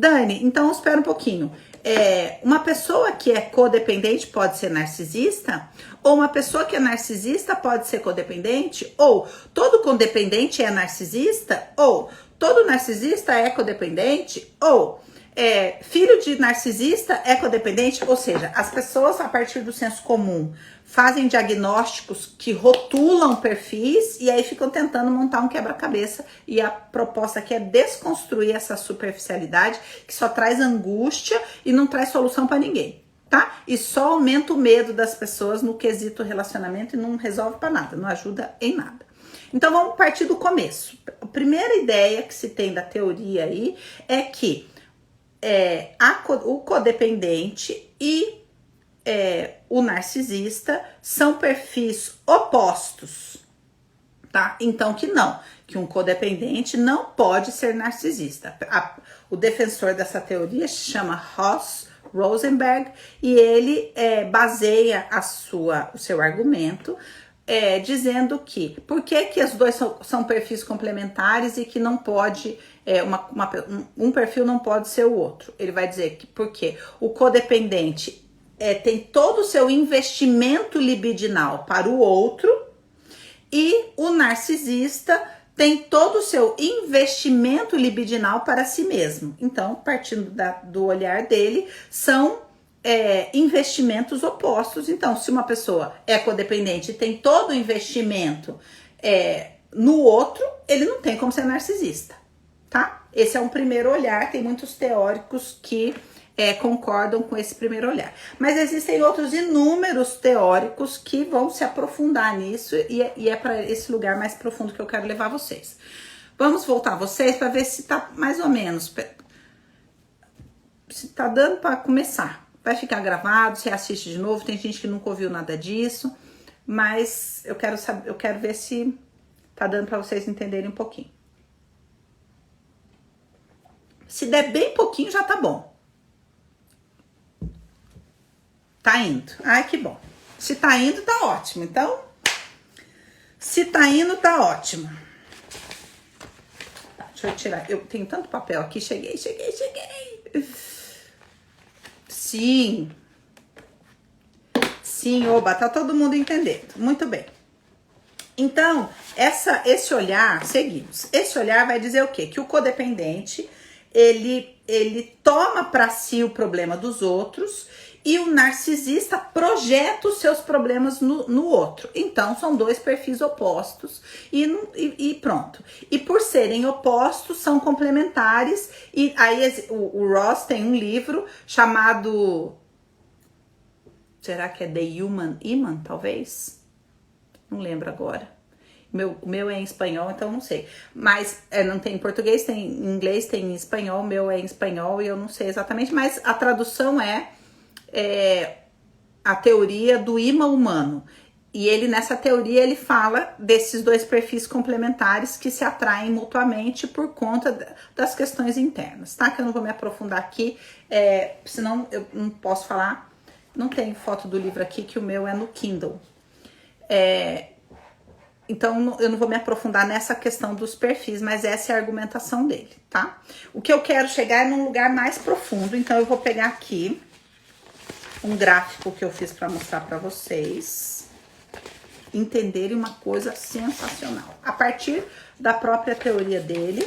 Dani, então espera um pouquinho. Uma pessoa que é codependente pode ser narcisista? Ou uma pessoa que é narcisista pode ser codependente? Ou todo codependente é narcisista? Ou todo narcisista é codependente? Ou filho de narcisista é codependente? Ou seja, as pessoas, a partir do senso comum, fazem diagnósticos que rotulam perfis e aí ficam tentando montar um quebra-cabeça. E a proposta aqui é desconstruir essa superficialidade que só traz angústia e não traz solução para ninguém, tá? E só aumenta o medo das pessoas no quesito relacionamento e não resolve para nada, não ajuda em nada. Então vamos partir do começo. A primeira ideia que se tem da teoria aí é que o codependente e o narcisista são perfis opostos, tá? Então que um codependente não pode ser narcisista. O defensor dessa teoria se chama Ross Rosenberg e ele baseia o seu argumento dizendo que por que os dois são perfis complementares e que não pode um perfil não pode ser o outro. Ele vai dizer que porque o codependente tem todo o seu investimento libidinal para o outro e o narcisista tem todo o seu investimento libidinal para si mesmo. Então, partindo do olhar dele, são investimentos opostos. Então, se uma pessoa é codependente e tem todo o investimento no outro, ele não tem como ser narcisista, tá? Esse é um primeiro olhar, tem muitos teóricos que concordam com esse primeiro olhar. Mas existem outros inúmeros teóricos que vão se aprofundar nisso e é para esse lugar mais profundo que eu quero levar vocês. Vamos voltar vocês para ver se tá mais ou menos, se tá dando para começar. Vai ficar gravado, você assiste de novo, tem gente que nunca ouviu nada disso, mas eu quero ver se tá dando para vocês entenderem um pouquinho. Se der bem pouquinho já tá bom. Tá indo. Ai, que bom. Se tá indo, tá ótimo. Então, se tá indo, tá ótimo. Tá, deixa eu tirar. Eu tenho tanto papel aqui. Cheguei. Sim. Sim, oba, tá todo mundo entendendo. Muito bem. Então, esse olhar, seguimos. Esse olhar vai dizer o quê? Que o codependente, ele toma para si o problema dos outros e o narcisista projeta os seus problemas no outro. Então, são dois perfis opostos e pronto. E por serem opostos, são complementares. E aí o Ross tem um livro chamado... Será que é The Human Iman, talvez? Não lembro agora. O meu é em espanhol, então não sei. Mas não tem em português, tem em inglês, tem em espanhol. O meu é em espanhol e eu não sei exatamente. Mas a tradução é a teoria do imã humano. E nessa teoria, ele fala desses dois perfis complementares que se atraem mutuamente por conta das questões internas, tá? Que eu não vou me aprofundar aqui, senão eu não posso falar. Não tem foto do livro aqui, que o meu é no Kindle. Então, eu não vou me aprofundar nessa questão dos perfis, mas essa é a argumentação dele, tá? O que eu quero chegar é num lugar mais profundo, então eu vou pegar aqui um gráfico que eu fiz para mostrar para vocês entenderem uma coisa sensacional. A partir da própria teoria dele.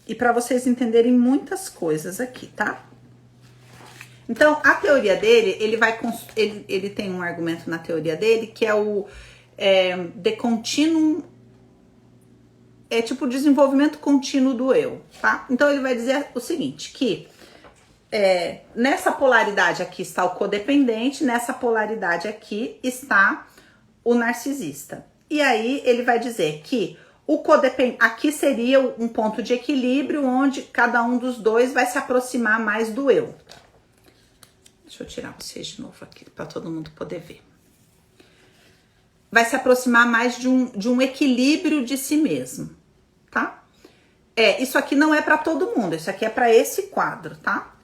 E para vocês entenderem muitas coisas aqui, tá? Então, a teoria dele, ele tem um argumento na teoria dele que é o The Continuum, tipo o desenvolvimento contínuo do eu, tá? Então, ele vai dizer o seguinte, que nessa polaridade aqui está o codependente, nessa polaridade aqui está o narcisista. E aí, ele vai dizer que o codependente, aqui seria um ponto de equilíbrio onde cada um dos dois vai se aproximar mais do eu. Deixa eu tirar vocês de novo aqui, para todo mundo poder ver. Vai se aproximar mais de um equilíbrio de si mesmo, tá? Isso aqui não é para todo mundo, isso aqui é para esse quadro, tá?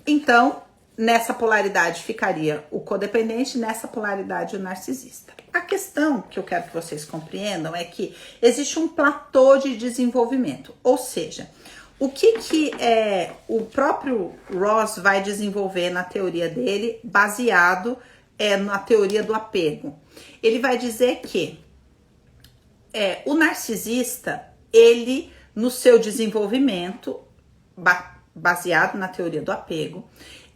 Então, nessa polaridade ficaria o codependente, nessa polaridade o narcisista. A questão que eu quero que vocês compreendam é que existe um platô de desenvolvimento, ou seja, o que o próprio Ross vai desenvolver na teoria dele, baseado na teoria do apego. Ele vai dizer que o narcisista, ele, no seu desenvolvimento, baseado na teoria do apego,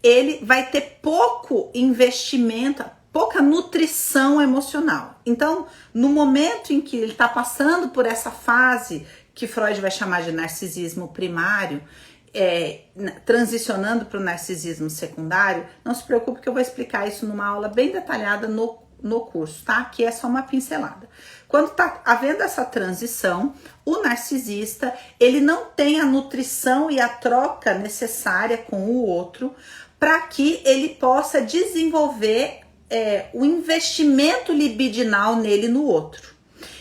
ele vai ter pouco investimento, pouca nutrição emocional. Então, no momento em que ele está passando por essa fase que Freud vai chamar de narcisismo primário, transicionando para o narcisismo secundário, não se preocupe que eu vou explicar isso numa aula bem detalhada no curso, tá? Aqui é só uma pincelada. Quando tá havendo essa transição, o narcisista, ele não tem a nutrição e a troca necessária com o outro para que ele possa desenvolver o investimento libidinal nele no outro.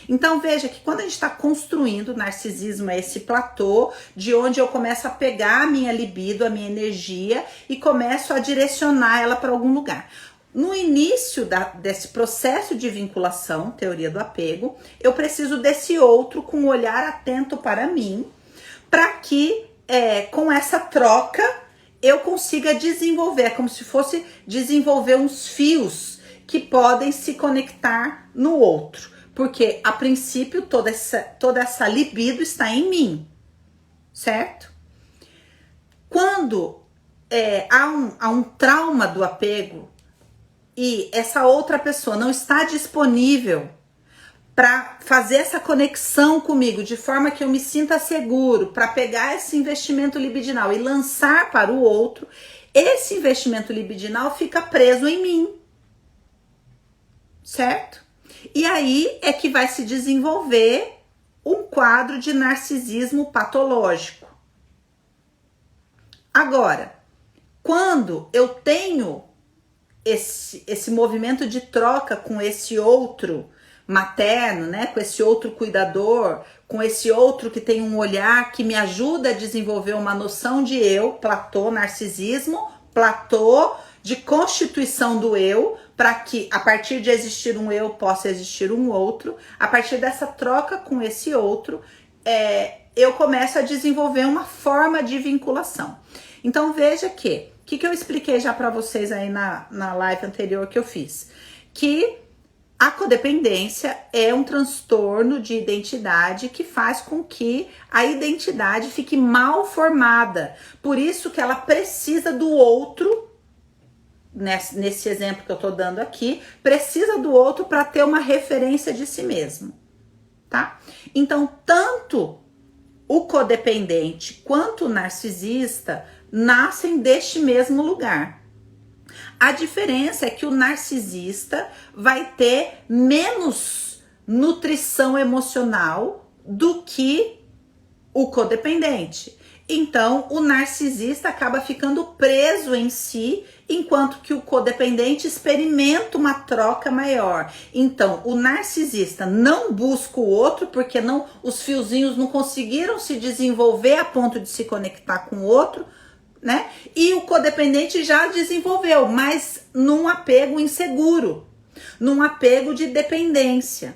Então veja que quando a gente está construindo o narcisismo, é esse platô de onde eu começo a pegar a minha libido, a minha energia e começo a direcionar ela para algum lugar. No início desse processo de vinculação, teoria do apego, eu preciso desse outro com um olhar atento para mim, para que com essa troca eu consiga desenvolver, é como se fosse desenvolver uns fios que podem se conectar no outro. Porque, a princípio, toda essa libido está em mim, certo? Quando há um trauma do apego e essa outra pessoa não está disponível para fazer essa conexão comigo de forma que eu me sinta seguro, para pegar esse investimento libidinal e lançar para o outro, esse investimento libidinal fica preso em mim, certo? E aí é que vai se desenvolver um quadro de narcisismo patológico. Agora, quando eu tenho esse movimento de troca com esse outro materno, né, com esse outro cuidador, com esse outro que tem um olhar que me ajuda a desenvolver uma noção de eu, platô, narcisismo, platô de constituição do eu, para que a partir de existir um eu possa existir um outro. A partir dessa troca com esse outro, eu começo a desenvolver uma forma de vinculação. Então veja que, o que eu expliquei já para vocês aí na live anterior que eu fiz, que a codependência é um transtorno de identidade que faz com que a identidade fique mal formada. Por isso que ela precisa do outro, nesse exemplo que eu tô dando aqui, precisa do outro para ter uma referência de si mesmo, tá? Então, tanto o codependente quanto o narcisista nascem deste mesmo lugar. A diferença é que o narcisista vai ter menos nutrição emocional do que o codependente. Então, o narcisista acaba ficando preso em si, enquanto que o codependente experimenta uma troca maior. Então, o narcisista não busca o outro, porque os fiozinhos não conseguiram se desenvolver a ponto de se conectar com o outro, né? E o codependente já desenvolveu, mas num apego inseguro, num apego de dependência.